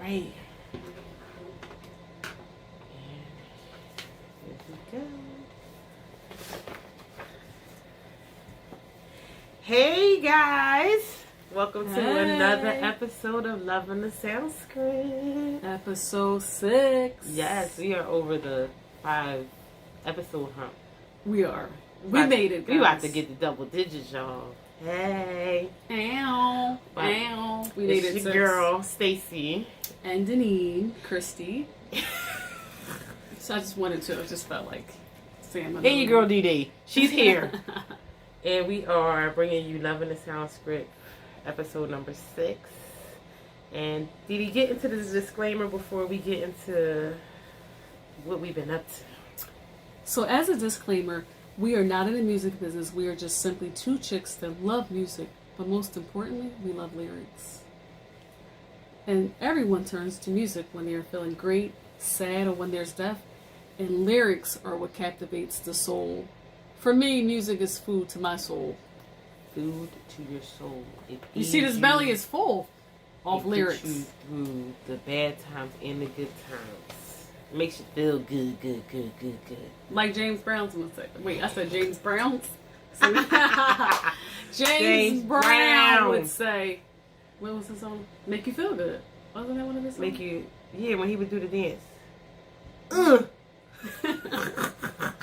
right. And here we go. Hey guys! Welcome to another episode of Loving the Sound Script. Episode 6. Yes, we are over the 5 episode hump. We are. We made it, guys. We about to get the double digits, y'all. Hey. Ow. Ow. We made it. It's your girl, Stacy. And Deneen, Christy. So I just felt like saying my And your girl, Dee. She's here. And we are bringing you Loving the Sound Script, episode number 6. And Dee, get into this disclaimer before we get into what we've been up to. So as a disclaimer, we are not in the music business. We are just simply two chicks that love music. But most importantly, we love lyrics. And everyone turns to music when they are feeling great, sad, or when there's death. And lyrics are what captivates the soul. For me, music is food to my soul. Food to your soul. You see, this belly is full of lyrics. Gets you through the bad times and the good times. It makes you feel good. Like James Brown's would say. Wait, I said James Brown's? James Brown would say, what was his song? Make you feel good. Wasn't that one of his songs? When he would do the dance.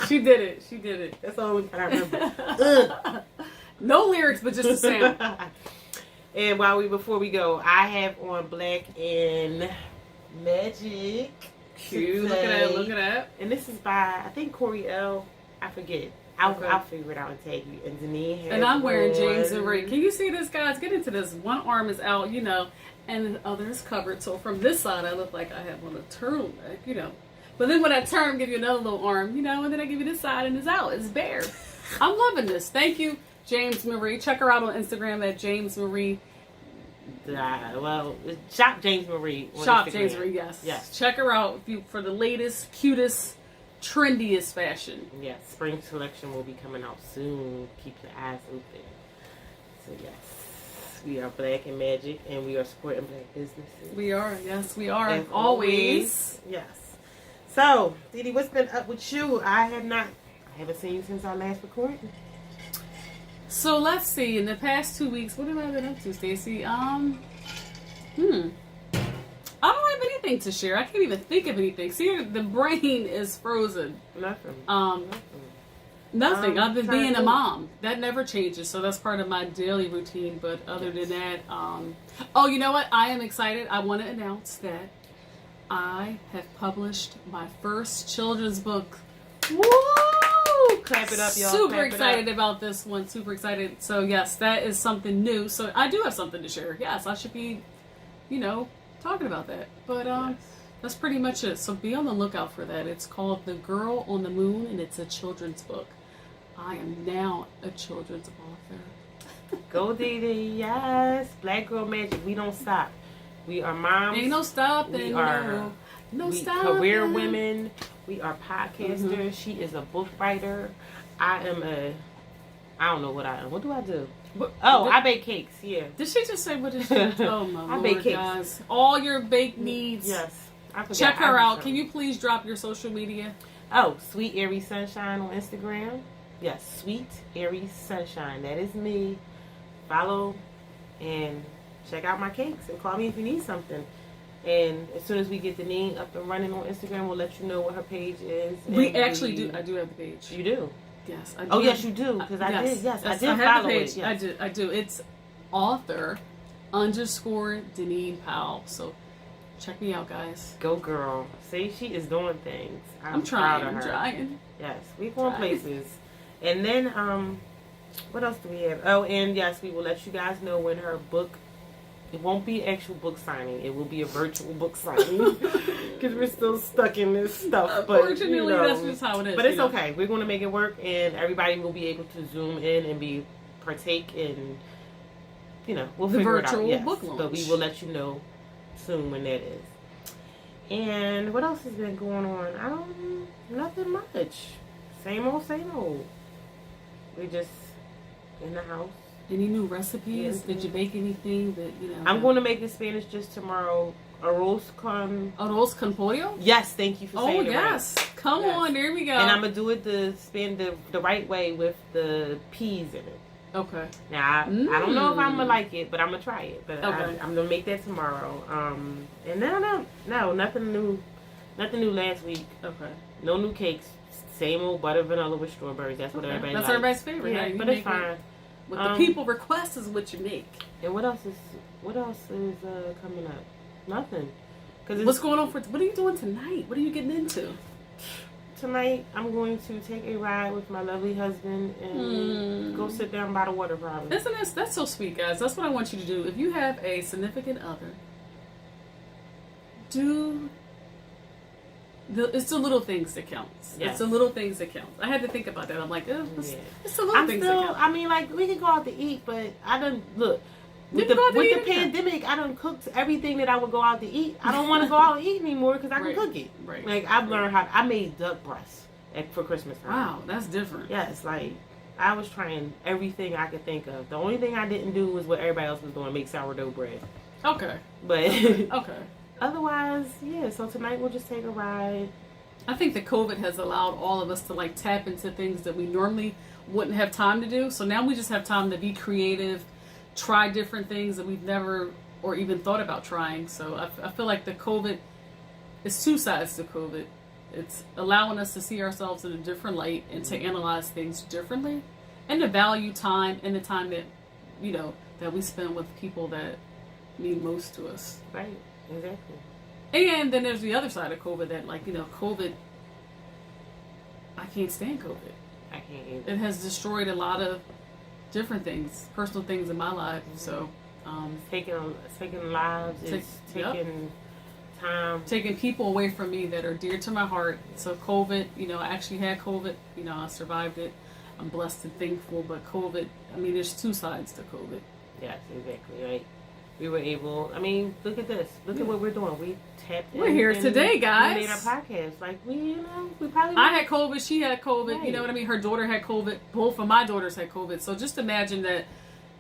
She did it. That's all I remember. No lyrics, but just the sound. And before we go, I have on Black and Magic. Cute. Look at that. And this is by, I think, Corey L. I forget. I'll figure it out and tag you. And Deneen has. And I'm wearing James and Ray. Can you see this, guys? Get into this. One arm is out, and the other is covered. So from this side, I look like I have on a turtleneck, But then when I turn, give you another little arm, and then I give you this side and it's out. It's bare. I'm loving this. Thank you, James Marie. Check her out on Instagram at James Marie. Shop James Marie. Shop Instagram. James Marie, yes. Yes. Check her out for the latest, cutest, trendiest fashion. Yes, spring collection will be coming out soon. Keep your eyes open. So yes, we are Black and Magic, and we are supporting Black businesses. We are, yes, we are. As always. Yes. So, Didi, what's been up with you? I haven't seen you since our last recording. So let's see. In the past 2 weeks, what have I been up to, Stacey? I don't have anything to share. I can't even think of anything. See, the brain is frozen. Nothing. I've been being a mom. That never changes. So that's part of my daily routine. But other than that, oh, you know what? I am excited. I want to announce that I have published my first children's book. Woo! Clap it up, y'all. Super excited about this one. Super excited. So, yes, that is something new. So, I do have something to share. Yes, I should be, talking about that. But that's pretty much it. So, be on the lookout for that. It's called The Girl on the Moon, and it's a children's book. I am now a children's author. Go, Didi. Yes. Black Girl Magic. We don't stop. We are moms. Ain't no stopping. We are no stopping. Career women. We are podcasters. Mm-hmm. She is a book writer. I don't know what I am. What do I do? I bake cakes. Yeah. Did she just say what did she do? Oh my Lord, bake cakes. Guys. All your bake needs. Yes. Check her out. Can you please drop your social media? Oh, Sweet Airy Sunshine on Instagram. Yes, Sweet Airy Sunshine. That is me. Follow and check out my cakes and call me if you need something. And as soon as we get the name up and running on Instagram, we'll let you know what her page is. We actually do. I do have the page. You do? Yes, I do. Oh, yes, you do. Because I did. Yes, I did follow it. Yes. I do. It's author _Deneen Powell. So check me out, guys. Go, girl. See, she is doing things. I'm trying. I'm trying. Yes, we're going places. And then, what else do we have? Oh, and yes, we will let you guys know when her book. It won't be actual book signing. It will be a virtual book signing because we're still stuck in this stuff. Unfortunately, that's just how it is. But it's okay. We're going to make it work, and everybody will be able to zoom in and partake in. We'll figure it out. The virtual book launch. But we will let you know soon when that is. And what else has been going on? Nothing much. Same old, same old. We're just in the house Any new recipes? Did you bake anything that, I'm going to make the Spanish just tomorrow. Arroz con pollo? Yes, thank you for saying it. Oh, yes. Right. Come on, there we go. And I'm going to do it the right way with the peas in it. Okay. Now, I don't know if I'm going to like it, but I'm going to try it. But okay. I'm going to make that tomorrow. And no, nothing new. Nothing new last week. Okay. No new cakes. Same old butter vanilla with strawberries. That's what everybody likes. That's everybody's favorite. Yeah, but it's fine. What the people request is what you make. And what else is coming up? Nothing. What's going on what are you doing tonight? What are you getting into? Tonight, I'm going to take a ride with my lovely husband and go sit down by the water, probably. That's so sweet, guys. That's what I want you to do. If you have a significant other, it's the little things that count. Yes. It's the little things that count. I had to think about that. I'm like, it's the little things that count. I mean, like, we could go out to eat, but I done, look, with the pandemic, I done cooked everything that I would go out to eat. I don't want to go out and eat anymore because I can cook it. Right. Like, I've learned I made duck breasts for Christmas time. Wow, that's different. Yes, like, I was trying everything I could think of. The only thing I didn't do was what everybody else was doing, make sourdough bread. Okay. But okay. Otherwise, yeah, so tonight we'll just take a ride. I think that COVID has allowed all of us to like tap into things that we normally wouldn't have time to do. So now we just have time to be creative, try different things that we've never or even thought about trying. So I feel like the COVID, it's two sides to COVID. It's allowing us to see ourselves in a different light and to analyze things differently and to value time and the time that, that we spend with people that mean most to us. Right. Exactly. And then there's the other side of COVID that, like, COVID, I can't stand COVID. I can't either. It has destroyed a lot of different things, personal things in my life. So, taking lives, taking time. Taking people away from me that are dear to my heart. So COVID, I actually had COVID. I survived it. I'm blessed and thankful. But COVID, I mean, there's two sides to COVID. Yes, exactly. Right. We were able. I mean, look at this. Look at what we're doing. We tapped in. We're here today, guys. We made our podcast. Like we probably. I had COVID. She had COVID. Right. You know what I mean? Her daughter had COVID. Both of my daughters had COVID. So just imagine that,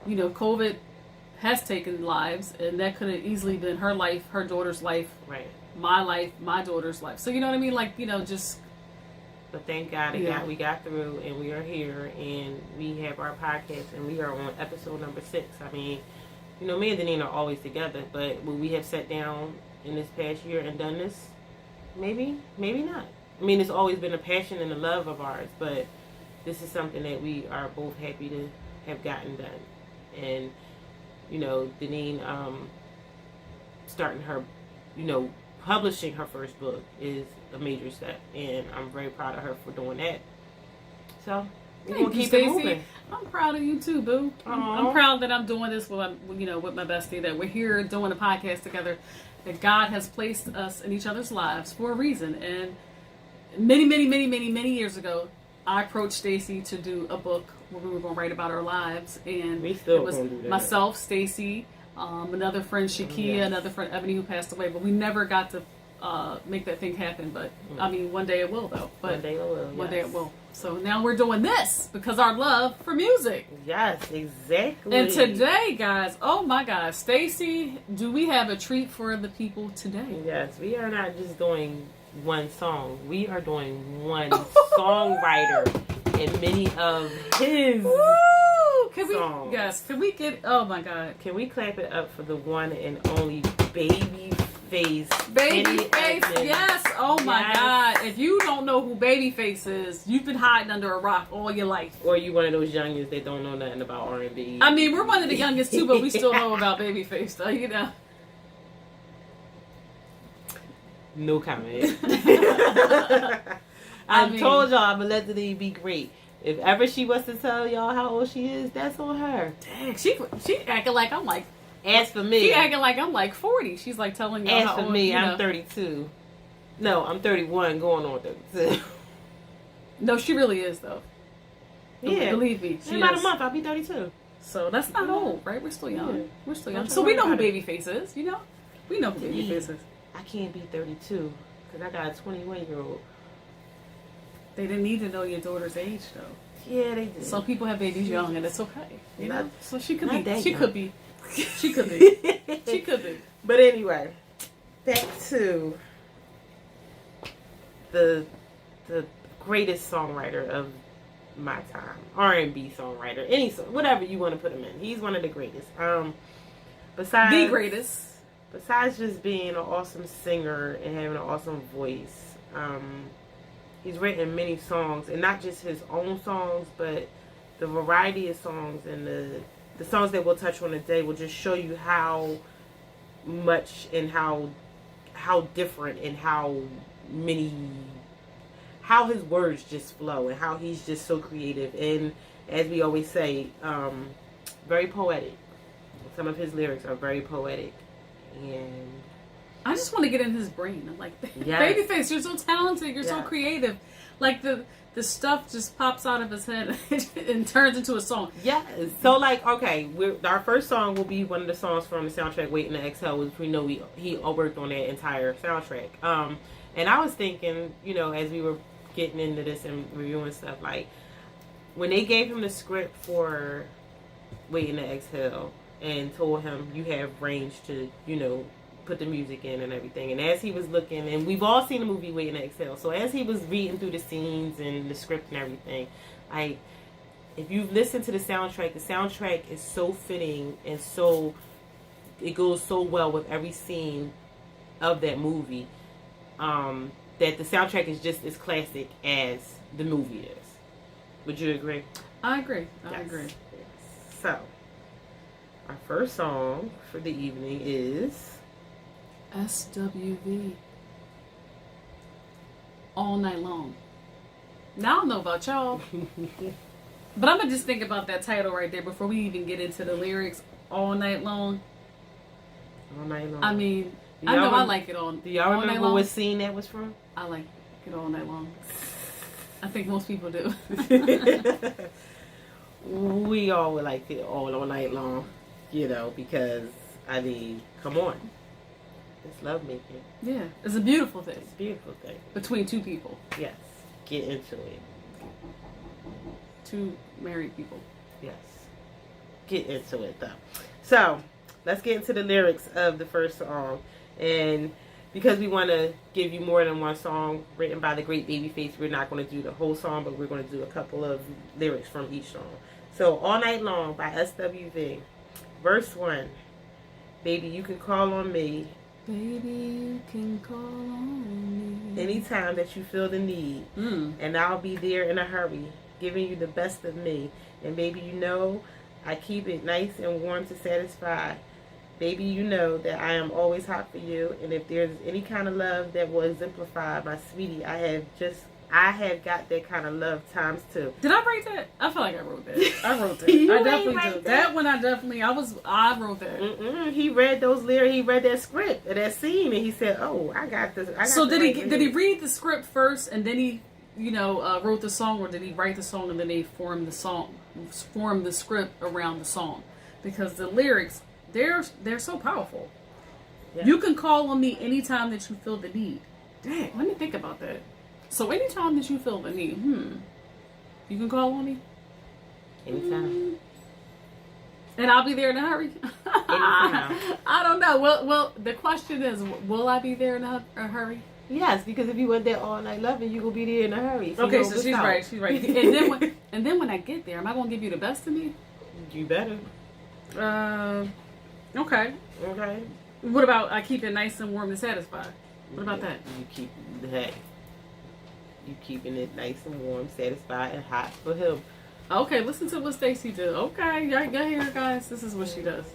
COVID has taken lives, and that could have easily been her life, her daughter's life, right? My life, my daughter's life. So you know what I mean? Like just. But thank God we got through, and we are here, and we have our podcast, and we are on episode number 6. I mean. Me and Deneen are always together, but will we have sat down in this past year and done this? Maybe not. I mean, it's always been a passion and a love of ours, but this is something that we are both happy to have gotten done. And, Deneen starting her, publishing her first book is a major step, and I'm very proud of her for doing that. So... Thank you, Stacey. I'm proud of you too, boo. I'm proud that I'm doing this with my bestie, that we're here doing a podcast together, that God has placed us in each other's lives for a reason. And many years ago, I approached Stacey to do a book where we were going to write about our lives, and it was myself, Stacey, another friend Shakia, another friend Ebony who passed away, but we never got to make that thing happen. But I mean, one day it will, though. But one day it will. One day it will. So now we're doing this because our love for music. Yes, exactly. And today, guys, oh my God, Stacey, do we have a treat for the people today? Yes, we are not just doing one song. We are doing one songwriter and many of his songs. Yes, can we get? Oh my God, can we clap it up for the one and only Babyface? Babyface, yes. Oh my God. If you don't know who Babyface is, you've been hiding under a rock all your life. Or you one of those youngins that don't know nothing about R&B. I mean, we're one of the youngest too, but we still know about Babyface, though, No comment. I told y'all I'm gonna let the day be great. If ever she was to tell y'all how old she is, that's on her. Dang, she acting like I'm like. As for me, she acting like I'm like 40. She's like telling me. As for me, I'm 32. No, I'm 31, going on 32. No, she really is though. Yeah, believe me. In about a month, I'll be 32. So that's not old, right? We're still young. Yeah. We're still young. So we know who Babyface is. We know who Babyface is. I can't be 32 because I got a 21-year-old. They didn't need to know your daughter's age though. Yeah, they did. Some people have babies young, and it's okay. You know, so she could be. She could be. She could be. She could be. But anyway, back to the greatest songwriter of my time, R&B songwriter, any whatever you want to put him in. He's one of the greatest. Besides the greatest. Besides just being an awesome singer and having an awesome voice, he's written many songs, and not just his own songs, but the variety of songs and the songs that we'll touch on today will just show you how much and how different and how his words just flow and how he's just so creative and, as we always say, very poetic. Some of his lyrics are very poetic, and I just want to get in his brain. I'm like, yes. Babyface, you're so talented, you're so creative. Like the stuff just pops out of his head and turns into a song. Yeah. So like, okay, our first song will be one of the songs from the soundtrack Waiting to Exhale, which we know he worked on that entire soundtrack. And I was thinking, you know, as we were getting into this and reviewing stuff, like when they gave him the script for Waiting to Exhale and told him you have range to, you know, put the music in and everything. And as he was looking, and we've all seen the movie Waiting to Exhale, so as he was reading through the scenes and the script and everything, like, if you've listened to the soundtrack is so fitting and so, it goes so well with every scene of that movie, that the soundtrack is just as classic as the movie is. Would you agree? I agree. I Yes. agree. Yes. So, our first song for the evening is SWV. All Night Long. Now, I don't know about y'all, but I'm going to just think about that title right there before we even get into the lyrics. All Night Long. All Night Long. I mean, I know I like it all. Do y'all remember what scene that was from? I like it all night long. I think most people do. We all would like it all night long, you know, because, I mean, come on. It's lovemaking. Yeah, it's a beautiful thing. It's a beautiful thing. Between two people. Yes. Get into it. Two married people. Yes. Get into it, though. So, let's get into the lyrics of the first song. And because we want to give you more than one song written by the great Babyface, we're not going to do the whole song, but we're going to do a couple of lyrics from each song. So, All Night Long by SWV. Verse 1. Baby, you can call on me. Baby, you can call on me. Anytime that you feel the need. And I'll be there in a hurry, giving you the best of me. And baby, you know, I keep it nice and warm to satisfy. Baby, you know that I am always hot for you. And if there's any kind of love that will exemplify, my sweetie, I have got that kind of love times two. Did I write that? I feel like I wrote that. I wrote that. I definitely did. That one I wrote that. He read those lyrics. He read that script of that scene, and he said, "Oh, I got this." So did he read the script first, and then he, wrote the song, or did he write the song and then they formed the script around the song? Because the lyrics, they're so powerful. Yeah. You can call on me anytime that you feel the need. Dang, let me think about that. So anytime that you feel the need, you can call on me? Anytime. And I'll be there in a hurry? Anytime. I don't know. Well, the question is, will I be there in a hurry? Yes, because if you went there all night loving, you will be there in a hurry. Okay, so she's right. She's right. and then when I get there, am I going to give you the best of me? You better. Okay. Okay. What about I keep it nice and warm and satisfied? What about that? You keeping it nice and warm, satisfied, and hot for him. Okay, listen to what Stacey did. Okay, y'all hear, guys? This is what she does.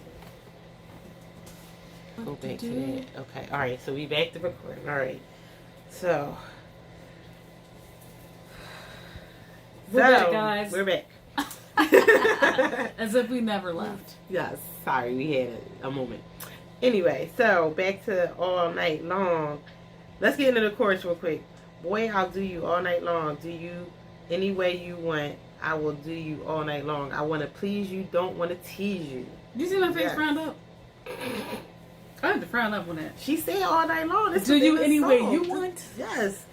Go back to that. Okay, all right. So we back to recording. All right. So we're back, guys. We're back. As if we never left. Yes. Sorry, we had a moment. Anyway, so back to All Night Long. Let's get into the chorus real quick. Boy, I'll do you all night long. Do you any way you want. I will do you all night long. I want to please you. Don't want to tease you. You see my face frowned up? I had to frown up on that. She said all night long. Do you any way you want? Yes.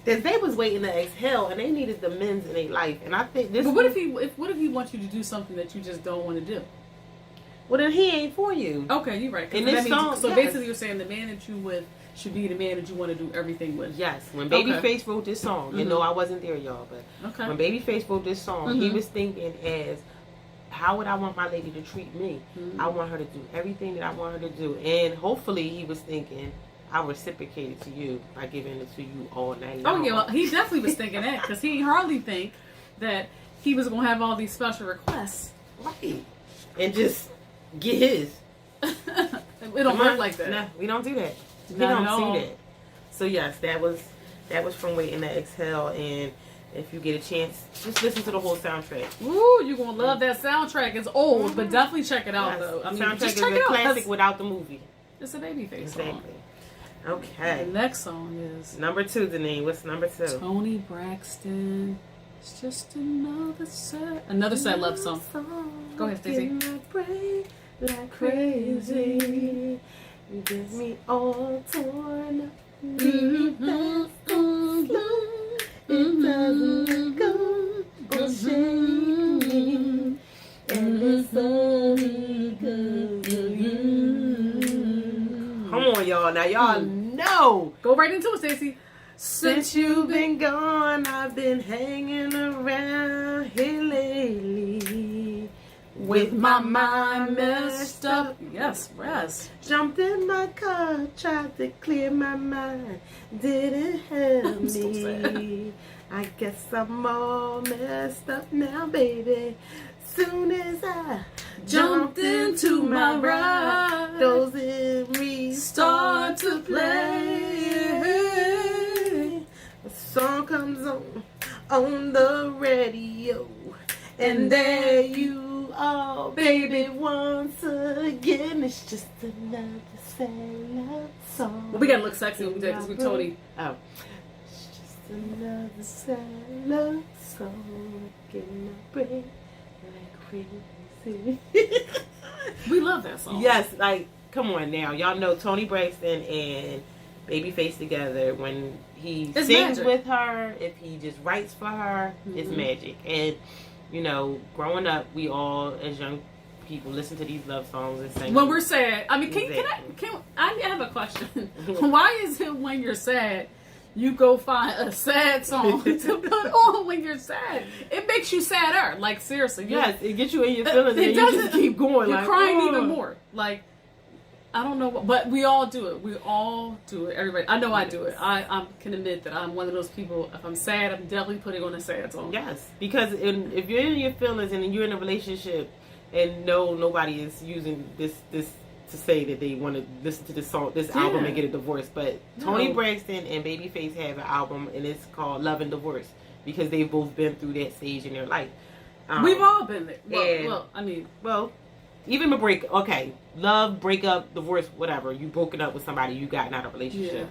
that they was waiting to exhale, and they needed the men's in their life. And I think this. But what if he wants you to do something that you just don't want to do? Well, then he ain't for you. Okay, you're right. And this song, so basically, you're saying the man that you with should be the man that you want to do everything with. Yes. When Babyface wrote this song, you know I wasn't there, y'all, but when Babyface wrote this song, he was thinking as, how would I want my lady to treat me? I want her to do everything that I want her to do, and hopefully he was thinking, I reciprocate it to you by giving it to you all night long. Oh yeah, well, he definitely was thinking that, because he hardly think that he was gonna have all these special requests, right? And just get his. It don't work like that. No, we don't do that. We Not at don't all. see that. So yes, that was from Waiting to Exhale, and if you get a chance, just listen to the whole soundtrack. Ooh, you're gonna love that soundtrack. It's old, but definitely check it out though. I mean, soundtrack just is check a it out. classic without the movie. It's a Babyface song. Exactly. Okay. The next song is number 2, Deneen. What's number 2? Toni Braxton. It's just another sad love song. Go ahead, Stacey. Like crazy, you get me all torn up. It doesn't go or shake me, and it's only because of you. Come on, y'all. Now y'all know. Go right into it, Stacey. Since you've been gone, I've been hanging around here lately. With my mind messed up. Yes, rest. Jumped in my car, tried to clear my mind. Didn't help me. So sad. I guess I'm all messed up now, baby. Soon as I jumped into my ride, those memories start to play. The song comes on the radio, and there you are, baby, once again. It's just another sad love song. Well, we gotta look sexy when we do it because we're Toni. Oh. It's just another sad love song. Getting a break like crazy. We love that song. Yes, like, come on now. Y'all know Toni Braxton and Babyface together. When he sings magic with her, if he just writes for her, it's magic. And you know, growing up, we all, as young people, listen to these love songs and sing. When we're sad, I mean, I have a question. Why is it when you're sad, you go find a sad song to put on when you're sad? It makes you sadder. Like, seriously. Yes, it gets you in your feelings and you just keep going. You're like, crying even more. Like, I don't know, but we all do it. We all do it. Everybody. I know I do it. I can admit that I'm one of those people. If I'm sad, I'm definitely putting on a sad song. Yes, because if you're in your feelings and you're in a relationship and nobody is using this to say that they want to listen to this song, this album and get a divorce. But Toni Braxton and Babyface have an album and it's called Love and Divorce because they've both been through that stage in their life. We've all been there. Well, even a break, okay, love, breakup, divorce, whatever. You broken up with somebody, you got out of a relationship. Yeah.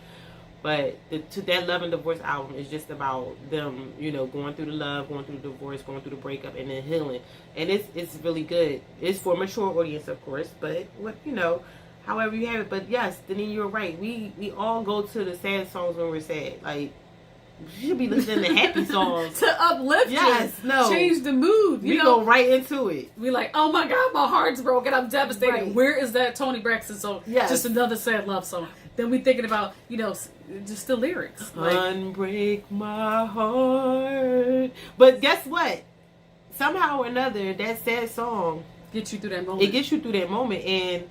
But that Love and Divorce album is just about them, you know, going through the love, going through the divorce, going through the breakup, and then healing. And it's really good. It's for a mature audience, of course, but however you have it. But yes, Deneen, you're right. We all go to the sad songs when we're sad. Like, you should be listening to happy songs to uplift you. Change the mood. We go right into it. We're like, oh my God, my heart's broken. I'm devastated. Right. Where is that Toni Braxton song? Yes. Just another sad love song. Then we thinking about, just the lyrics. Unbreak my heart. But guess what? Somehow or another, that sad song gets you through that moment. It gets you through that moment. And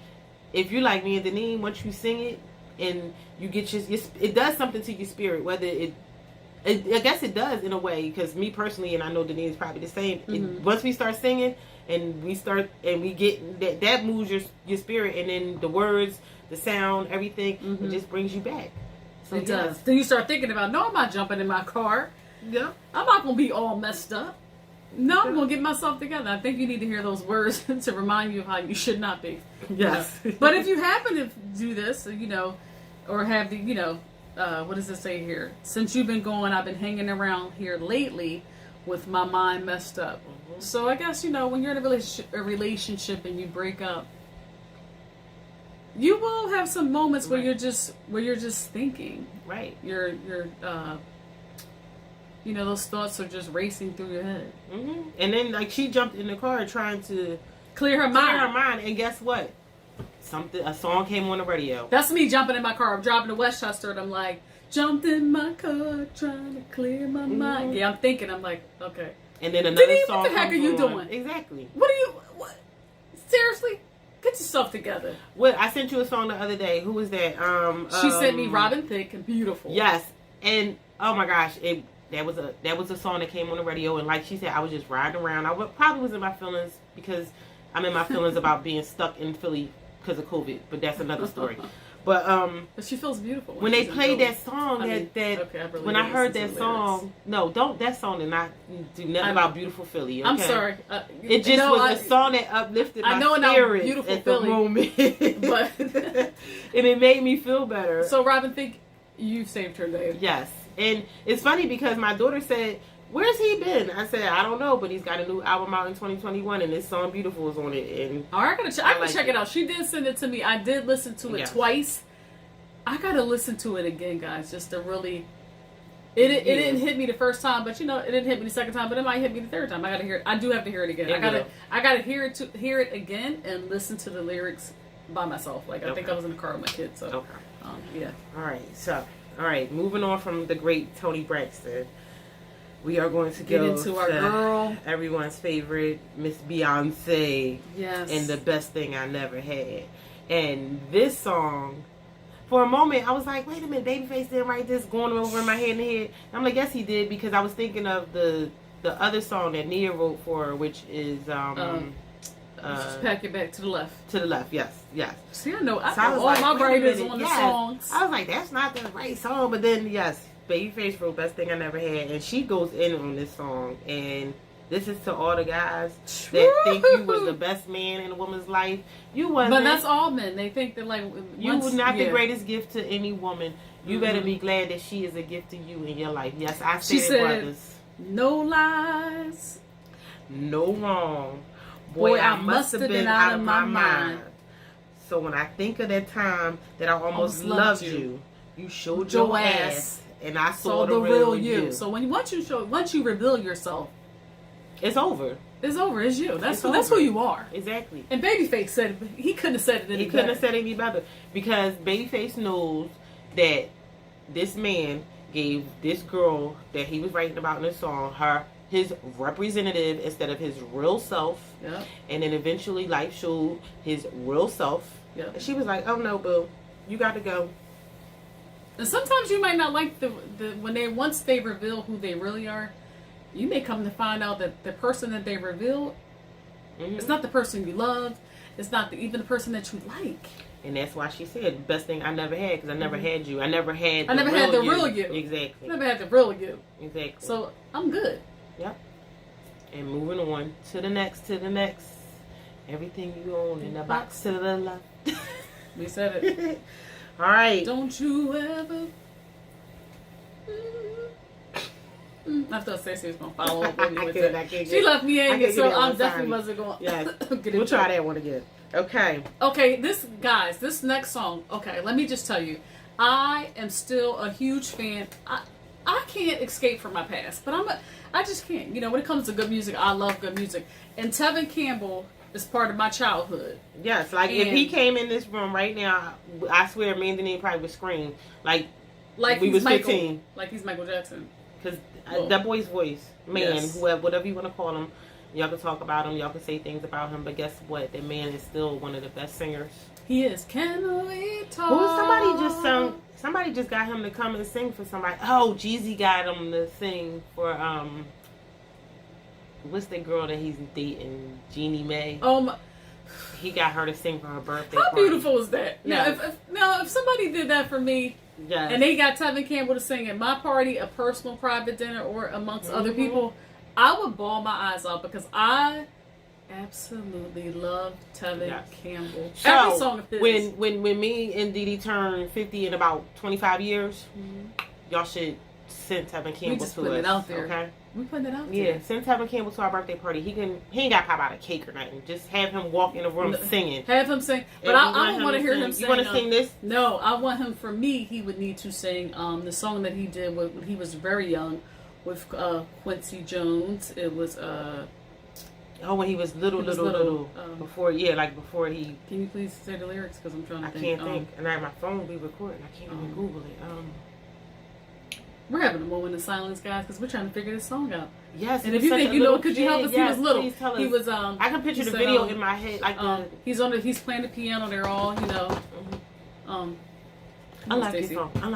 if you're like me and Deneen, once you sing it and you get it does something to your spirit, whether I guess it does in a way, because me personally, and I know Deneen is probably the same. Once we start singing and we get that moves your spirit, and then the words, the sound, everything, it just brings you back. So it does. Then you start thinking about, no, I'm not jumping in my car. Yeah. I'm not going to be all messed up. No, I'm going to get myself together. I think you need to hear those words to remind you of how you should not be. Yes. But if you happen to do this, or have the, what does it say here? Since you've been going, I've been hanging around here lately with my mind messed up. So I guess, when you're in a relationship and you break up, you will have some moments where you're just thinking. Right. You're those thoughts are just racing through your head. Mm-hmm. And then, like, she jumped in the car trying to clear her mind. And guess what? A song came on the radio. That's me jumping in my car. I'm driving to Westchester, and I'm like, jumped in my car trying to clear my mind. Yeah, I'm like, okay. And then another song. What the heck are you doing? Exactly. What? Seriously? Get yourself together. Well, I sent you a song the other day. Who was that? She sent me Robin Thicke and Beautiful. Yes. And oh my gosh, that was a song that came on the radio, and like she said, I was just riding around. Probably was in my feelings because I'm in my feelings about being stuck in Philly because of COVID, but that's another story. But she feels beautiful when they played that song. When I heard that song, that song did not do nothing about beautiful Philly. Okay? I'm sorry. It just was a song that uplifted my spirit at the moment, but and it made me feel better. So Robin Thicke, you saved her day. Yes, and it's funny because my daughter said, "Where's he been?" I said, "I don't know, but he's got a new album out in 2021, and this song "Beautiful" is on it." And I can check it out. She did send it to me. I did listen to it twice. I gotta listen to it again, guys, just to really. It didn't hit me the first time, but it didn't hit me the second time, but it might hit me the third time. I gotta hear it. I do have to hear it again. I gotta hear it again and listen to the lyrics by myself. Like I think I was in the car with my kids. So yeah. All right. Moving on from the great Toni Braxton. We are going to get into our girl, everyone's favorite, Miss Beyonce. Yes. And The Best Thing I Never Had. And this song, for a moment, I was like, wait a minute, Babyface didn't write this, going over in my head. And I'm like, yes, he did, because I was thinking of the other song that Nia wrote for her, which is just pack it back to the left. To the left, yes. See, I know all my writers on the songs. I was like, that's not the right song, but then yes. Babyface wrote Best Thing I Never Had, and she goes in on this song, and this is to all the guys that think you was the best man in a woman's life. You wasn't. But that's all men. They think that you were not the greatest gift to any woman. You better be glad that she is a gift to you in your life. Yes, I said, brothers. No lies. No wrong. Boy, I must have been out of my mind. So when I think of that time that I almost loved you, you showed your ass. And I saw the real you. So once you reveal yourself, it's over. It's over. It's you. That's who you are. Exactly. And Babyface said it. He couldn't have said it any better. He couldn't have said it any better because Babyface knows that this man gave this girl that he was writing about in this song his representative instead of his real self. Yeah. And then eventually life showed his real self. Yeah. And she was like, "Oh no, boo, you got to go." And sometimes you might not like once they reveal who they really are, you may come to find out that the person that they reveal is not the person you love. It's not even the person that you like. And that's why she said, "Best thing I never had," because I never had you. I never had the real you. Exactly. I never had the real you. Exactly. So I'm good. Yep. And moving on to the next. Everything you own in the box to the left. We said it. All right. Don't you ever. I thought Stacey was going to follow up with me with that. She left me hanging, so I definitely wasn't going to we'll try that one again. Okay, this next song, let me just tell you. I am still a huge fan. I can't escape from my past, but I just can't. When it comes to good music, I love good music. And Tevin Campbell is part of my childhood. Yes, if he came in this room right now, I swear me and Denise probably would scream. Like we was 15. Like he's Michael Jackson. Because that boy's voice, whatever you want to call him, y'all can talk about him, y'all can say things about him, but guess what? That man is still one of the best singers. He is. Can we talk? Somebody just got him to come and sing for somebody. Oh, Jeezy got him to sing for, what's that girl that he's dating? Jeannie Mae. He got her to sing for her birthday How party. Beautiful is that? Yeah. If somebody did that for me, and they got Tevin Campbell to sing at my party, a personal private dinner, or amongst other people, I would bawl my eyes out because I absolutely loved Tevin Campbell. So, every song of his. When me and Dee Dee turn 50 in about 25 years, y'all should send Tevin Campbell to us. We just putting it out there. Okay? We putting it out there. Yeah, send Tevin Campbell to our birthday party. He ain't got to pop out a cake or nothing. Just have him walk in the room singing. Have him sing. But I don't want to hear him sing. You want to sing this? No, I want him, for me, he would need to sing the song that he did when he was very young with Quincy Jones. It was oh, when he was little. Before he. Can you please say the lyrics? Because I'm trying to I think. can't think. And I have my phone be recording. I can't even Google it. We're having a moment of silence, guys, because we're trying to figure this song out. Yes. And if you think you know, could you help us? Yes, he was little. Please tell us. He was. I can picture the video in my head, like he's playing the piano. They're all, you know. I like your phone. I'm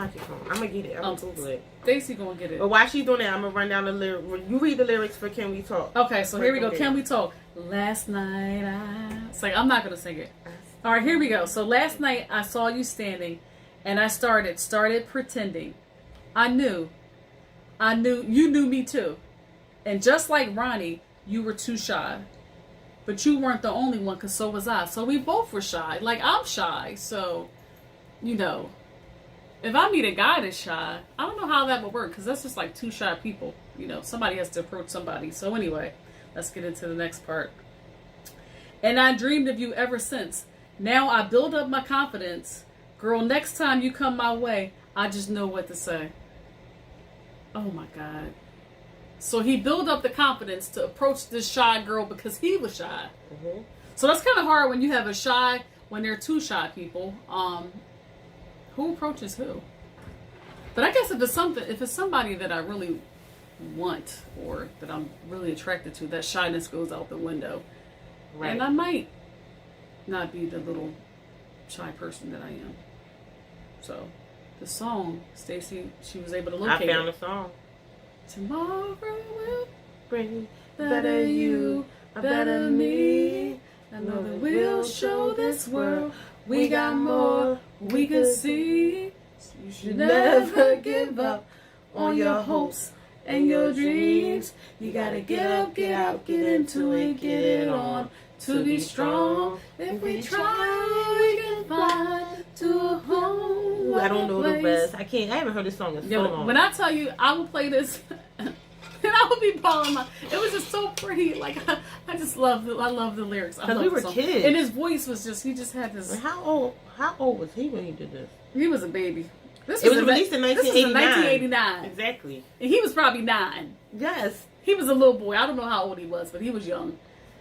gonna get it. I'm gonna Google it. Stacy gonna get it. But while she's doing that, I'm gonna run down the lyrics. You read the lyrics for "Can We Talk." Okay, so here we go. Can we talk? Last night it's like, I'm not gonna sing it. All right, here we go. So last night I saw you standing, and I started pretending. I knew you knew me too, and just like Ronnie, you were too shy. But you weren't the only one, because so was I. So we both were shy. Like, I'm shy, so, you know, if I meet a guy that's shy, I don't know how that would work, because that's just like two shy people. You know, somebody has to approach somebody. So anyway, let's get into the next part. And I dreamed of you ever since. Now I build up my confidence. Girl, next time you come my way, I just know what to say. Oh my God. So he built up the confidence to approach this shy girl because he was shy. Mm-hmm. So that's kind of hard when you have when there are two shy people. Who approaches who? But I guess if it's somebody that I really want or that I'm really attracted to, that shyness goes out the window. Right. And I might not be the little shy person that I am. So the song, Stacey, she was able to locate. I found the song. Tomorrow will bring better you, a better me. I know that we'll show this world we got more we can see. You should never give up on your hopes and your dreams. You gotta get up, get out, get into it, get it on. To be strong, if we try, we can find to a home. I don't know the rest. I haven't heard this song in so long. When I tell you, I will play this, and I will be bawling my. It was just so pretty. Like I love the lyrics. Because we were kids, and his voice was he just had this. How old was he when he did this? He was a baby. It was released in 1989. This was in 1989. Exactly. And he was probably 9. Yes. He was a little boy. I don't know how old he was, but he was young.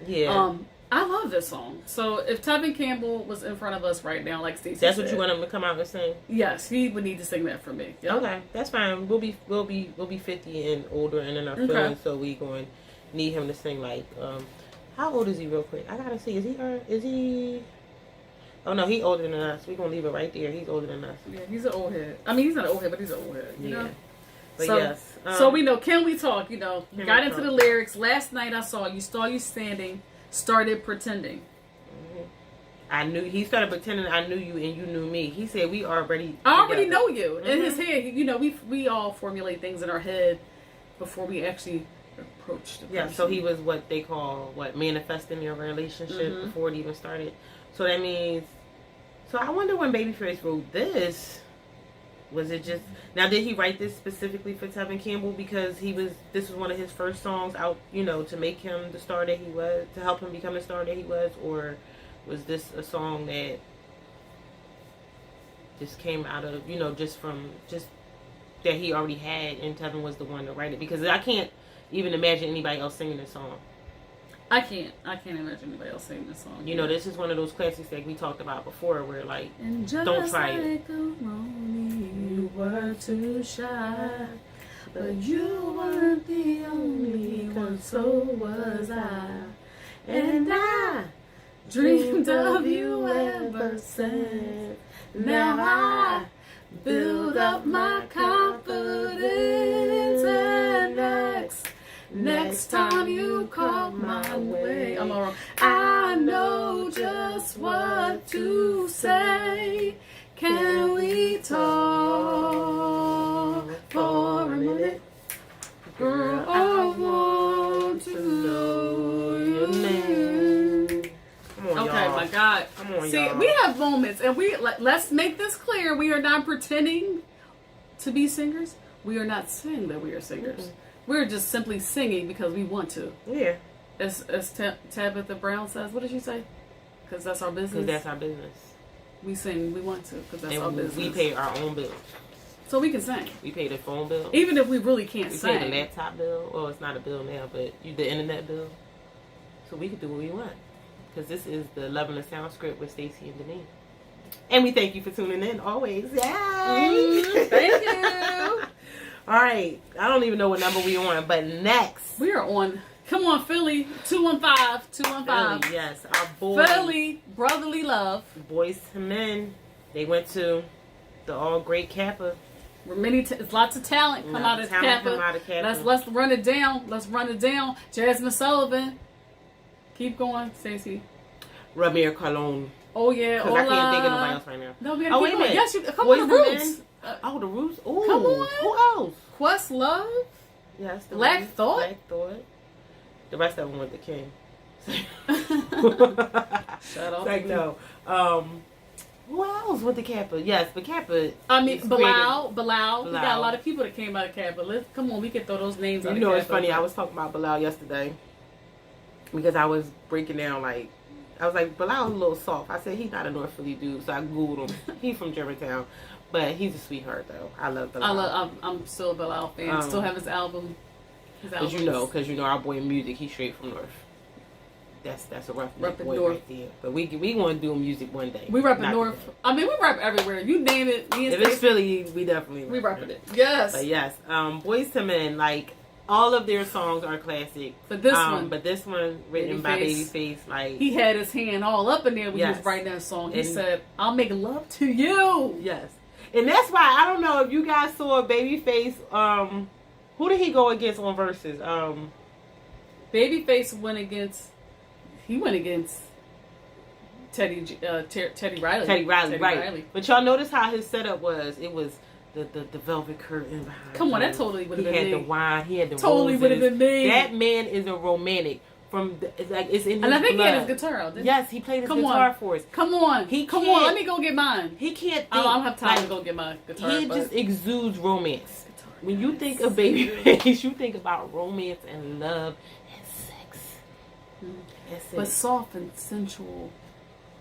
Yeah. I love this song. So if Tevin Campbell was in front of us right now, like Stacey that's said, what you want him to come out and sing? Yes, he would need to sing that for me. Yep. Okay, that's fine. We'll be 50 and older and in our feelings, so we going to need him to sing like how old is he real quick? I gotta see. Is he oh no, he older than us. We're gonna leave it right there. He's older than us. Yeah, he's an old head. I mean, he's not an old head, but he's an old head. You know? But so, yes. So we know, can we talk? You know, got into the lyrics. Last night I saw you standing, started pretending. I knew he started pretending I knew you and you knew me. He said we already. I already know you. Mm-hmm. In his head, you know, we all formulate things in our head before we actually approach the person. Yeah. So he was what they call manifesting your relationship before it even started. So that means. So I wonder when Babyface wrote this. Was it just now? Did he write this specifically for Tevin Campbell because this was one of his first songs out? You know, to make him the star that he was, to help him become the star that he was, or was this a song that just came out of, just that he already had and Tevin was the one to write it? Because I can't even imagine anybody else singing this song. I can't imagine anybody else singing this song. This is one of those classics that we talked about before where and don't try like it. You were too shy, but you weren't the only one, so was I. And I dreamed of you ever since. Now I build up my confidence, and next time you come my way, I'm all wrong. I know just what to say. Can we talk for a minute? Girl, I want to know your name. Come on, okay, y'all. My God. Come on, see, y'all. we have moments, and let's make this clear. We are not pretending to be singers. We are not saying that we are singers. Mm-hmm. We're just simply singing because we want to. Yeah. As Tabitha Brown says, what did she say? Because that's our business. Because that's our business. We sing, we want to, because that's our business. We pay our own bills. So we can sing. We pay the phone bill. Even if we really can't We sing. pay the laptop bill. Well, it's not a bill now, but the internet bill. So we can do what we want. Because this is the Love and the Sound script with Stacey and Denise. And we thank you for tuning in always. Yay! Thank you. All right. I don't even know what number we on, but next. We are on. Come on, Philly. 215. 215. Philly, yes. Our boys. Philly. Brotherly love. Boyz II Men. They went to the all great Kappa. Lots of talent come out of Kappa. Let's run it down. Jasmine Sullivan. Keep going, Stacey. Ramir Colon. Oh yeah. Because I can't think of nobody else right now. No, we gotta wait a minute. Yes, you come Boyz on, the II Roots. Men. The Roots. Ooh. Come on. Who else? Questlove. Yes. Black Roots. Thought. Black Thought. The rest of them went to King. Shut up. Like no. Who else went to Kappa? Yes, but Kappa. I mean, Bilal. We got a lot of people that came out of Kappa. Come on, we can throw those names out. You know, it's funny. I was talking about Bilal yesterday because I was breaking down I was like, Bilal's a little soft. I said he's not a North Philly dude, so I googled him. He's from Germantown, but he's a sweetheart though. I love Bilal. I'm still a Bilal fan. Still have his album. Because you know our boy in music, he's straight from North. That's a rough boy North. right there. But we want to do music one day. We rep in North. I mean, we rep everywhere. You name it. If it's Philly, we definitely rep it. Yes. But yes, Boyz II Men, all of their songs are classic. But this one, written by Babyface, he had his hand all up in there when he was writing that song. He said, "I'll make love to you." Yes, and that's why I don't know if you guys saw Babyface. Who did he go against on Versus? Babyface went against Teddy Riley. Teddy Riley. But y'all notice how his setup was. It was the velvet curtain behind. Come on, that totally would have been me. He had the wine. He had the totally roses. Would have been me. That man is a romantic. It's in his and I think blood. he had his guitar out. Yes, he played his guitar for us. Come on. Let me go get mine. He can't think. I don't have time to go get my guitar. He just exudes romance. When you think of Babyface, you think about romance and love and sex. But soft and sensual.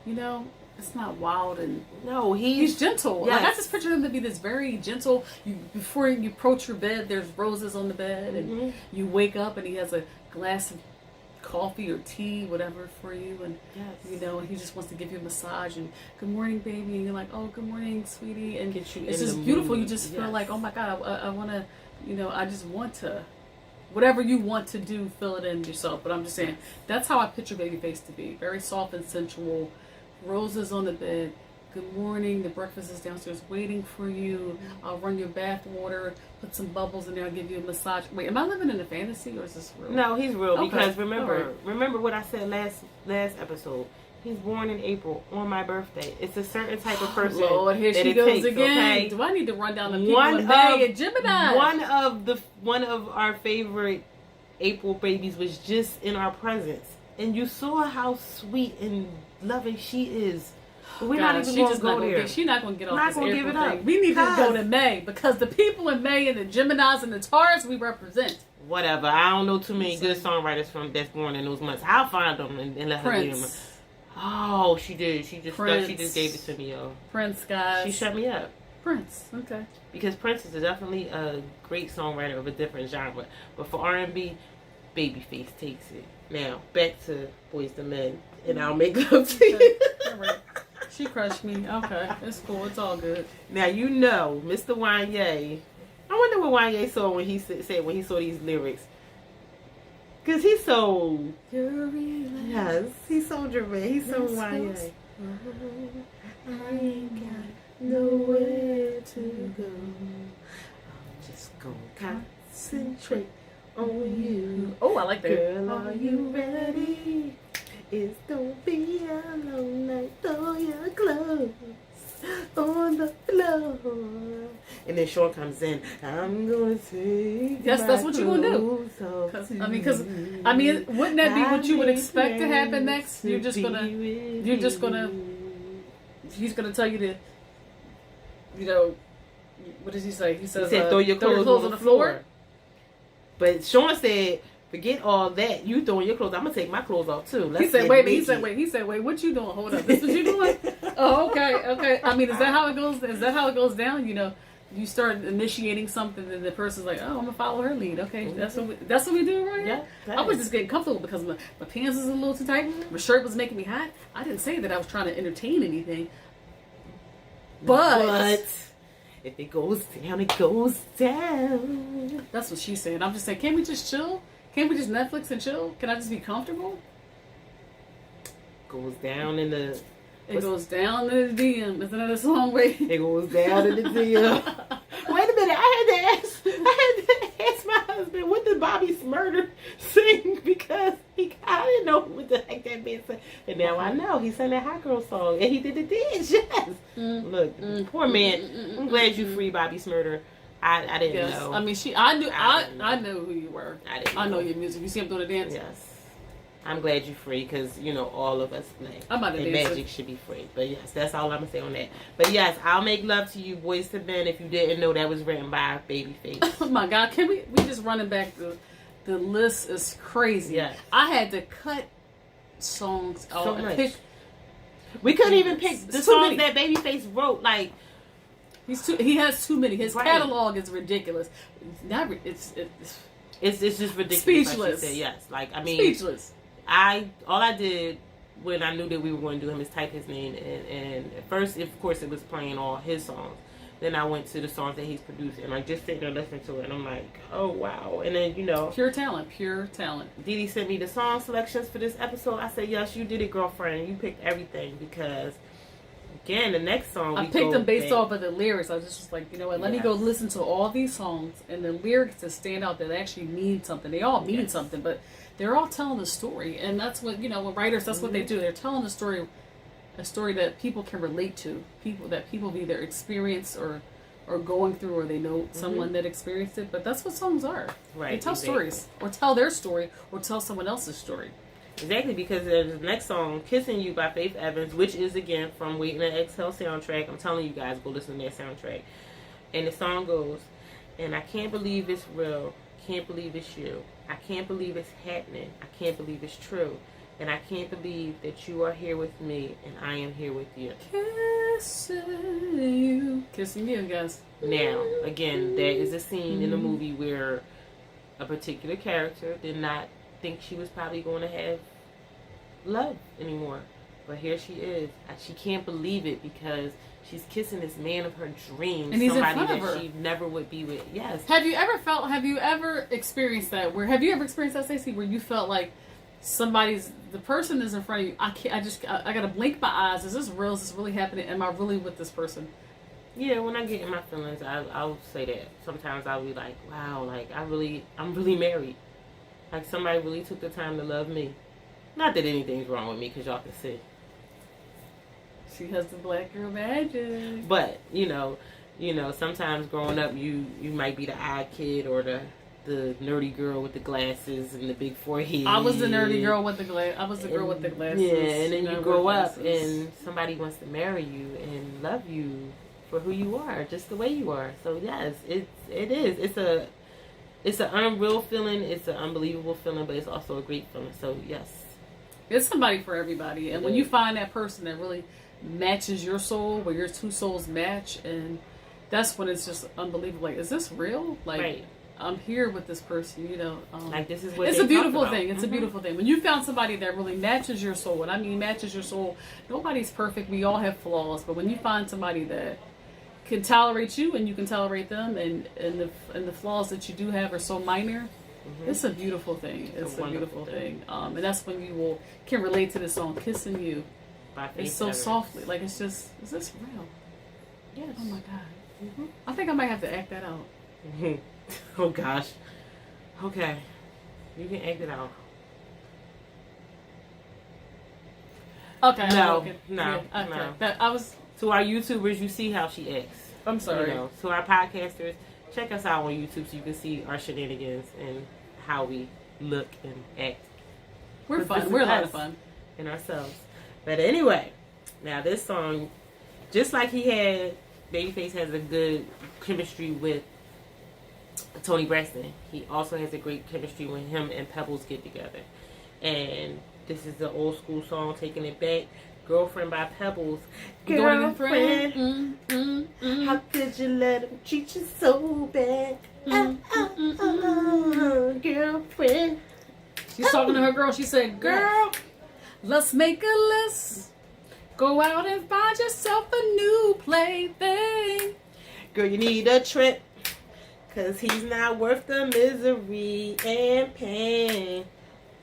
You know, it's not wild and... No, he's gentle. Yes. I just picture him to be this very gentle... Before you approach your bed, there's roses on the bed. And you wake up and he has a glass of coffee or tea, whatever, for you. And, you know, he just wants to give you a massage. And, good morning, baby. And you're like, oh, good morning, sweetie. And it's just beautiful. You just feel like, oh, my God, I want to... You know, I just want to... Whatever you want to do, fill it in yourself. But I'm just saying, that's how I picture Babyface to be. Very soft and sensual. Roses on the bed. Good morning. The breakfast is downstairs waiting for you. I'll run your bath water. Put some bubbles in there. I'll give you a massage. Wait, am I living in a fantasy or is this real? No, he's real because remember what I said last episode. He's born in April on my birthday. It's a certain type of person. Lord, here she goes again. Okay? Do I need to run down the people in May and Gemini? One of our favorite April babies was just in our presence, and you saw how sweet and loving she is. But we're not even going to go there. She's not going to get off this April thing. We need to go to May because the people in May and the Geminis and the Taurus we represent. Whatever. I don't know too many good songwriters that's born in those months. I'll find them and let her get them. Oh, she did. She just gave it to me, yo. Prince, guys. She shut me up. Prince, okay. Because Prince is definitely a great songwriter of a different genre. But for R&B, Babyface takes it. Now, back to Boyz II Men. And I'll make love to you. All right. She crushed me. Okay. It's cool. It's all good. Now, you know, Mr. Wanye. I wonder what Wanye saw when he said when he saw these lyrics. Because he's so... Yes, he's so dramatic. He's so Wanye. I ain't got nowhere to go. I'm just gonna concentrate on you. Oh, I like that. Girl, are you ready? It's gonna be a long night. Throw your clothes on the floor. And then Sean comes in. I'm gonna take. Yes, that's what you're gonna do. Because wouldn't that be what you would expect to happen next? He's gonna tell you to, you know, what does he say? He said throw your clothes on the floor. But Sean said, forget all that. You throwing your clothes. I'm gonna take my clothes off too. He said, wait. He said, wait. What you doing? Hold up. This what you doing? Oh, okay. I mean, is that how it goes? Is that how it goes down? You know, you start initiating something, and the person's like, "Oh, I'm gonna follow her lead." Okay, that's what we do, right? Yeah, I was just getting comfortable because my pants was a little too tight. My shirt was making me hot. I didn't say that I was trying to entertain anything, but if it goes down, it goes down. That's what she's saying. I'm just saying, can't we just chill? Can't we just Netflix and chill? Can I just be comfortable? Goes down in the. It goes down in the DM. Isn't that a song? Wait. It goes down in the DM. Wait a minute. I had to ask my husband, what did Bobby Smurder sing? Because I didn't know what the heck that man said. And now I know. He sang that Hot Girl song. And he did the dance. Yes. Look, poor man. I'm glad you free Bobby Smurder. I didn't know. I mean, I knew who you were. I know your music. You see him doing the dance? Yes. I'm glad you're free because, all of us play. I'm about to and dance. Magic should be free. But yes, that's all I'm going to say on that. But yes, I'll Make Love to You, Boyz II Men. If you didn't know, that was written by Babyface. Oh my God. Can we just running back the list is crazy. Yes. I had to cut songs out and pick. We couldn't even pick the songs that Babyface wrote. Like, he has too many. His catalog is ridiculous. It's just ridiculous. Speechless. Like you said. Yes. Like, I mean. Speechless. All I did when I knew that we were going to do him is type his name, and at first, of course, it was playing all his songs. Then I went to the songs that he's produced, and I just sitting there listening to it, and I'm like, oh wow. And then pure talent. Didi sent me the song selections for this episode. I said, yes, you did it, girlfriend. You picked everything because, again, the next song I picked them based off of the lyrics. I was just like, you know what? Let me go listen to all these songs and the lyrics that stand out that actually mean something. They all mean something, but they're all telling a story, and that's what when writers. That's what they do. They're telling a story that people can relate to. People have either experienced or going through, or they know someone that experienced it. But that's what songs are. Right. They tell stories, or tell their story, or tell someone else's story. Exactly, because there's the next song, "Kissing You" by Faith Evans, which is again from Waiting to Exhale soundtrack. I'm telling you guys, go listen to that soundtrack. And the song goes, "And I can't believe it's real. Can't believe it's you. I can't believe it's happening. I can't believe it's true. And I can't believe that you are here with me and I am here with you." Kissing you, guys. Now, again, there is a scene in the movie where a particular character did not think she was probably going to have love anymore. But here she is. She can't believe it because she's kissing this man of her dreams, and he's somebody in front that of her. she never would be with. Yes. Have you ever experienced that? Have you ever experienced that, Stacey, where you felt like the person is in front of you? I gotta blink my eyes. Is this real? Is this really happening? Am I really with this person? Yeah, when I get in my feelings, I'll say that. Sometimes I'll be like, wow, like I'm really married. Like somebody really took the time to love me. Not that anything's wrong with me, because y'all can see. She has the black girl magic. But, sometimes growing up, you might be the odd kid or the nerdy girl with the glasses and the big forehead. I was the nerdy girl with the glasses. I was the girl with the glasses. Yeah, and then you grow up and somebody wants to marry you and love you for who you are, just the way you are. So, yes, it is. It's an unreal feeling. It's an unbelievable feeling, but it's also a great feeling. So, yes. It's somebody for everybody. And when you find that person that really matches your soul, where your two souls match, and that's when it's just unbelievable. Like, is this real? Like, right. I'm here with this person, like this is what it's a beautiful thing. It's a beautiful thing. When you found somebody that really matches your soul, and I mean matches your soul, nobody's perfect. We all have flaws. But when you find somebody that can tolerate you and you can tolerate them, and the flaws that you do have are so minor, it's a beautiful thing. It's a beautiful thing. And that's when you can relate to the song "Kissing You." It's so softly, like it's just, is this real? Yes. Oh my God. I think I might have to act that out. Oh gosh. Okay. You can act it out. Okay. No. I was to our YouTubers. You see how she acts. I'm sorry. To our podcasters, check us out on YouTube so you can see our shenanigans and how we look and act. We're fun. We're a lot of fun. And ourselves. But anyway, now this song, just like Babyface has a good chemistry with Toni Braxton, he also has a great chemistry when him and Pebbles get together. And this is the old school song, Taking It Back. Girlfriend by Pebbles. Girlfriend. How could you let him treat you so bad? Girlfriend. She's talking to her girl. She said, girl, let's make a list. Go out and find yourself a new plaything. Girl, you need a trip. Cause he's not worth the misery and pain.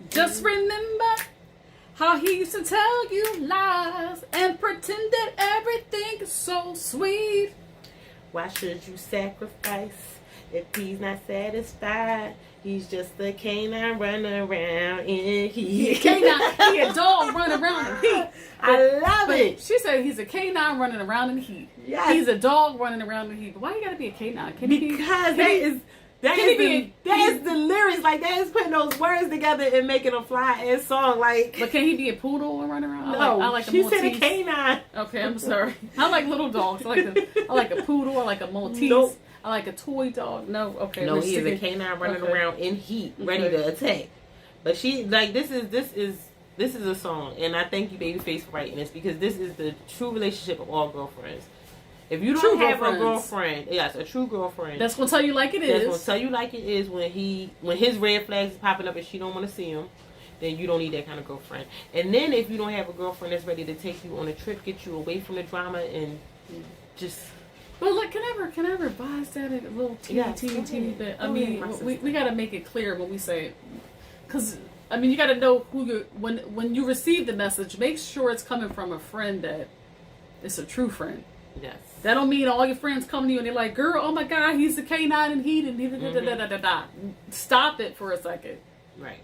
Just remember how he used to tell you lies and pretend that everything is so sweet. Why should you sacrifice if he's not satisfied? He's just a canine running around in heat. Canine, he a dog running around in heat. I love it. She said he's a canine running around in heat. Yes. He's a dog running around in heat. But why you gotta be a canine? Because that is the lyrics. Like, that is putting those words together and making a fly ass song. Like, but can he be a poodle and run around? No, I like a she Maltese. said a canine. Okay, I'm sorry. I like little dogs. I like a poodle. I like a Maltese. Nope. I like a toy dog. No, okay. No, he is a canine running around in heat, ready to attack. But she, like, this is a song, and I thank you, Babyface, for writing this, because this is the true relationship of all girlfriends. If you don't have a girlfriend, yes, a true girlfriend, that's gonna tell you like it is. That's gonna tell you like it is when his red flags is popping up and she don't want to see him. Then you don't need that kind of girlfriend. And then if you don't have a girlfriend that's ready to take you on a trip, get you away from the drama, and just. But like, can I revise that a little teeny bit? I mean, we got to make it clear when we say it, because I mean, you got to know who you when you receive the message. Make sure it's coming from a friend that is a true friend. Yes. That don't mean all your friends come to you and they're like, "Girl, oh my God, he's a canine and heat and Stop it for a second. Right.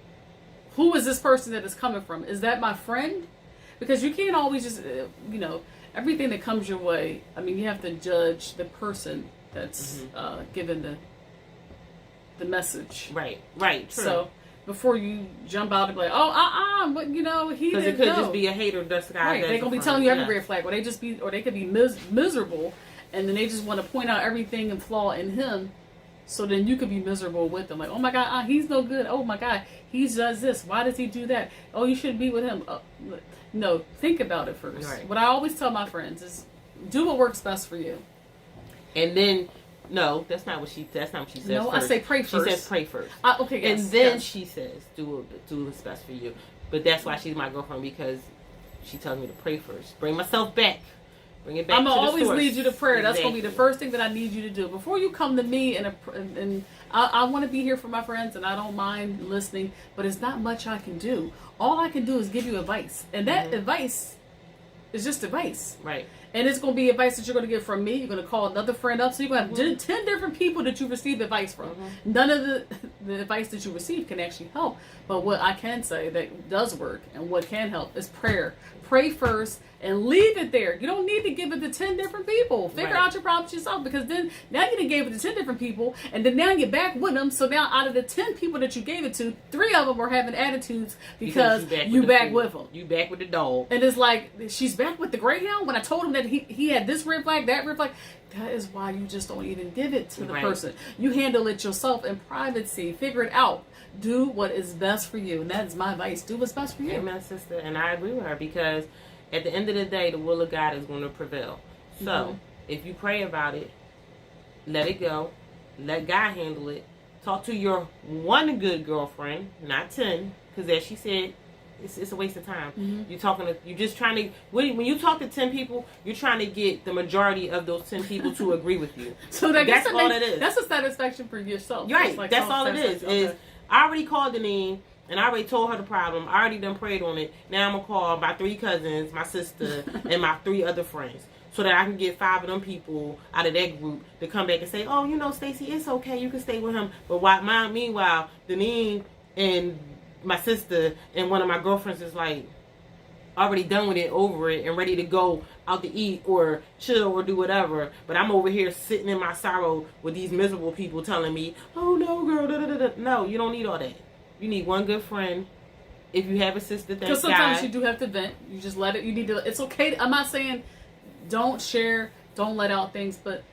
Who is this person that is coming from? Is that my friend? Because you can't always just everything that comes your way. I mean, you have to judge the person that's given the message. Right. True. So before you jump out and be like, but he because it could just be a hater disguised. Right, they're gonna be telling you every red flag, or they could be miserable, and then they just want to point out everything and flaw in him. So then you could be miserable with them, like, oh my God, he's no good. Oh my God, he does this. Why does he do that? Oh, you shouldn't be with him. No, think about it first. Right. What I always tell my friends is, do what works best for you. And then, no, that's not what she says. No, first. I say pray first. She says pray first. Okay, yes, and then she says, do what's best for you. But that's why she's my girlfriend, because she tells me to pray first. Bring myself back. Bring it back. I'm to gonna the always source. lead you to prayer. Exactly. That's gonna be the first thing that I need you to do before you come to me. And I want to be here for my friends, and I don't mind listening. But it's not much I can do. All I can do is give you advice, and that advice is just advice. Right. And it's going to be advice that you're going to get from me. You're going to call another friend up. So you're going to have 10 different people that you receive advice from. None of the advice that you receive can actually help. But what I can say that does work and what can help is prayer. Pray first and leave it there. You don't need to give it to 10 different people. Figure out your problems yourself, because then now you done gave it to 10 different people, and then now you're back with them. So now out of the 10 people that you gave it to, 3 of them are having attitudes because you back with them. You back with the dog. And it's like, she's back with the greyhound when I told him that he had this red flag, that red flag. That is why you just don't even give it to the person. You handle it yourself in privacy. Figure it out. Do what is best for you. And that is my advice. Do what's best for you. Amen, sister. And I agree with her, because at the end of the day, the will of God is going to prevail. So if you pray about it, let it go. Let God handle it. Talk to your one good girlfriend, not 10, because as she said, it's a waste of time. You're just trying to, when you talk to 10 people, you're trying to get the majority of those 10 people to agree with you. So that's all it is. That's a satisfaction for yourself. Right. Like, that's all it is. Okay. Is I already called the name, and I already told her the problem. I already done prayed on it. Now I'm going to call my 3 cousins, my sister, and my 3 other friends, so that I can get 5 of them people out of that group to come back and say, oh, Stacey, it's okay. You can stay with him. But meanwhile, Deneen and my sister and one of my girlfriends is like already done with it, over it, and ready to go out to eat or chill or do whatever. But I'm over here sitting in my sorrow with these miserable people telling me, oh no, girl, da, da, da, da. No, you don't need all that. You need one good friend. If you have a sister, thank God. Because sometimes you do have to vent. You just let it. You need to. It's okay. I'm not saying don't share, don't let out things, but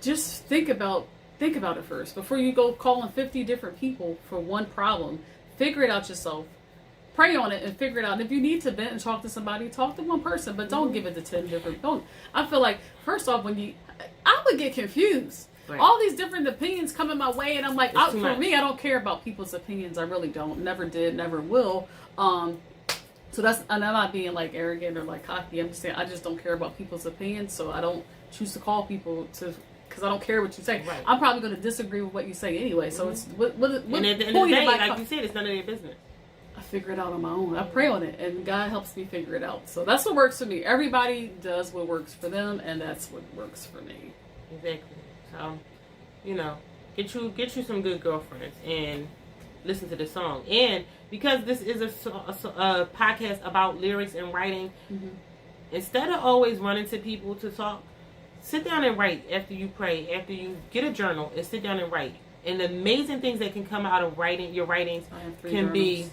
just think about it first before you go calling 50 different people for one problem. Figure it out yourself. pray on it and figure it out. And if you need to vent and talk to somebody, talk to one person, but don't give it to 10 different. Don't. I feel like first off, I would get confused. Right. All these different opinions coming my way, and I'm like, for me, I don't care about people's opinions. I really don't. Never did, never will. So and I'm not being like arrogant or like cocky. I'm just saying I just don't care about people's opinions, so I don't choose to call people because I don't care what you say. Right. I'm probably going to disagree with what you say anyway. So it's what and at the end of the day, like you said, it's none of their business. I figure it out on my own. I pray on it, and God helps me figure it out. So that's what works for me. Everybody does what works for them, and that's what works for me. Exactly. So, get you some good girlfriends and listen to the song. And because this is a podcast about lyrics and writing, instead of always running to people to talk, sit down and write after you pray, after you get a journal and sit down and write. And the amazing things that can come out of writing, your writings can be,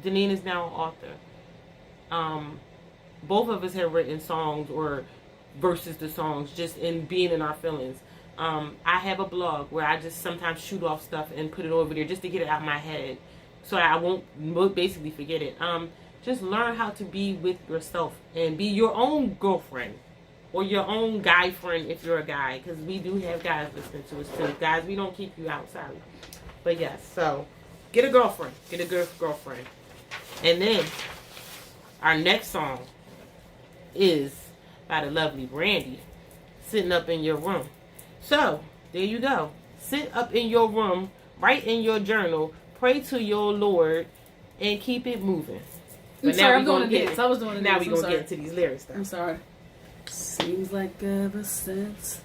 Deneen is now an author. Both of us have written songs or verses to songs just in being in our feelings. I have a blog where I just sometimes shoot off stuff and put it over there just to get it out of my head so that I won't basically forget it. Just learn how to be with yourself and be your own girlfriend or your own guy friend if you're a guy, because we do have guys listening to us too. Guys, we don't keep you out, sorry. But yes, so get a girlfriend. Get a good girlfriend. And then our next song is by the lovely Brandy, Sitting Up in Your Room. So, there you go. Sit up in your room, write in your journal, pray to your Lord, and keep it moving. But now we're going to get. I was doing it. Now we're going to get into these lyrics. I'm sorry. Seems like ever since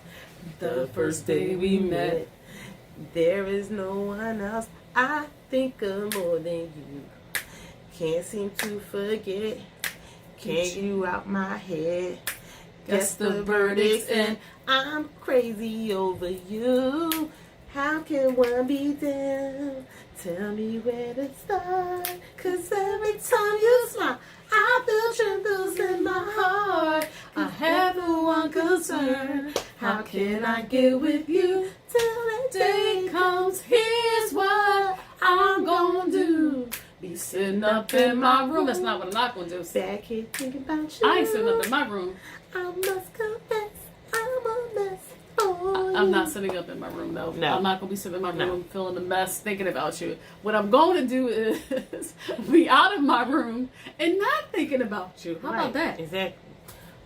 the first day we met, there is no one else I think of more than you. Can't seem to forget. Can't get you out my head. Guess the verdict's in. I'm crazy over you. How can one be down? Tell me where to start. 'Cause every time you smile, I feel trembles in my heart. I have no one concern. How can I get with you till that day comes? Here's what I'm gonna do. Be sitting up in my room. That's not what I'm not gonna do. Back here thinking about you. I ain't sitting up in my room. I must confess, I'm a mess. Oh, I'm not sitting up in my room though. No. I'm not gonna be sitting in my room feeling a mess, thinking about you. What I'm going to do is be out of my room and not thinking about you. How about that? Exactly.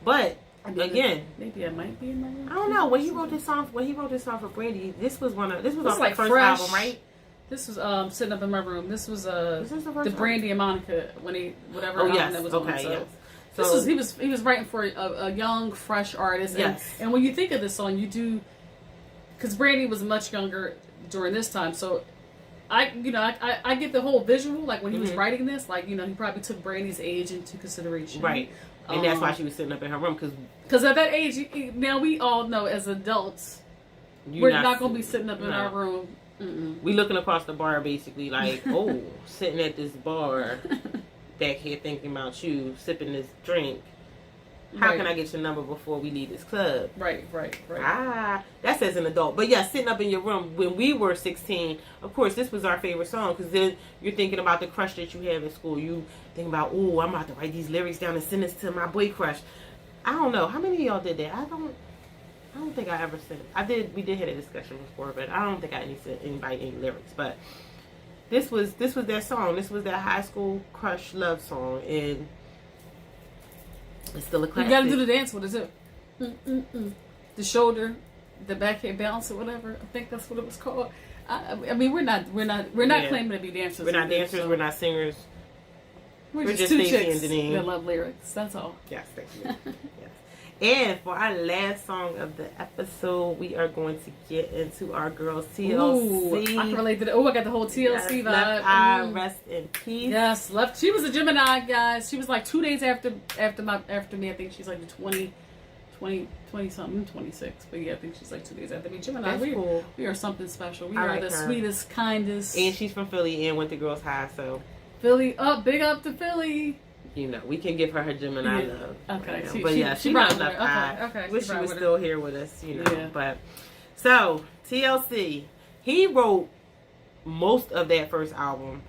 But again, maybe I might be in my room. I don't know. When he wrote this song for Brandy, this was off like the first fresh album, right? This was Sitting Up in My Room. This was the Brandy and Monica whatever album that was on. So. Yes. So he was writing for a young, fresh artist. Yes. And when you think of this song, you do, because Brandy was much younger during this time. So I get the whole visual, like when he was writing this, like, he probably took Brandy's age into consideration. Right. And that's why she was sitting up in her room. Because at that age, now we all know as adults, we're not going to be sitting up in our room. We looking across the bar basically like, oh, sitting at this bar, back here thinking about you, sipping this drink. How can I get your number before we leave this club? Right. That's as an adult. But yeah, Sitting Up in Your Room, when we were 16, of course, this was our favorite song, because then you're thinking about the crush that you have in school. You think about, oh, I'm about to write these lyrics down and send this to my boy crush. I don't know. How many of y'all did that? I don't think I ever sent. We did have a discussion before, but I don't think I sent anybody any lyrics. But this was their song. This was their high school crush love song, and it's still a classic. You gotta do the dance with it too. The shoulder, the backhand bounce or whatever. I think that's what it was called. I mean, we're not claiming to be dancers. We're not dancers. So. We're not singers. We're just two chicks that love lyrics. That's all. Yes, thank you. Yes. And for our last song of the episode, we are going to get into our girls TLC. Ooh, I can relate to that. Oh, I got the whole TLC vibe. Left Eye, rest in peace. Yes, left. She was a Gemini, guys. She was like 2 days after me. I think she's like the 20 something, 26. But yeah, I think she's like 2 days after me. Gemini, cool. We are something special. We are the sweetest, kindest. And she's from Philly and went to Girls High, so Philly up, big up to Philly. We can give her Gemini love. Okay. Right, but yeah, she brought Left Eye. Okay. Wish she was still here with us, Yeah. But so TLC, he wrote most of that first album.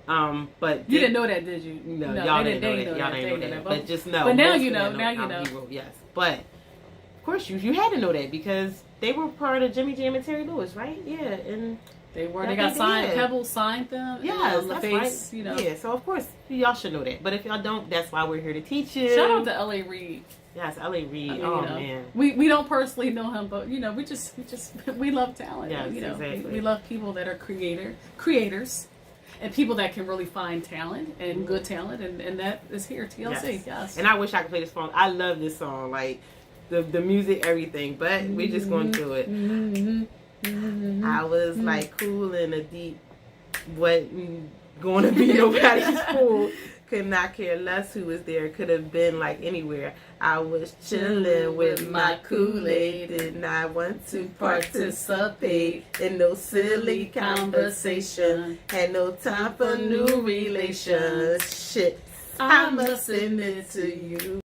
But you didn't know that, did you? No, y'all didn't know that. Y'all didn't know that. But just know. But now you know. Now you know. He wrote, yes, but of course you had to know that because they were part of Jimmy Jam and Terry Lewis, right? Yeah, and they were. They got signed. Yeah. Pebbles signed them. Yes, that's right. You know. Yeah, so of course y'all should know that. But if y'all don't, that's why we're here to teach you. Shout out to L.A. Reid. Yes, L.A. Reid. I mean, man. We don't personally know him, but we just we love talent. Yes, exactly. We love people that are creators. And people that can really find talent and good talent, and that is here, TLC. Yes. And I wish I could play this song. I love this song, like the music, everything. But we're just going to do it. I was like cool in a deep, wasn't going to be nobody's fool. Could not care less who was there. Could have been like anywhere. I was chilling with my Kool-Aid. Did not want to participate in no silly conversation. Had no time for new relations. Shit, I'ma send it to you.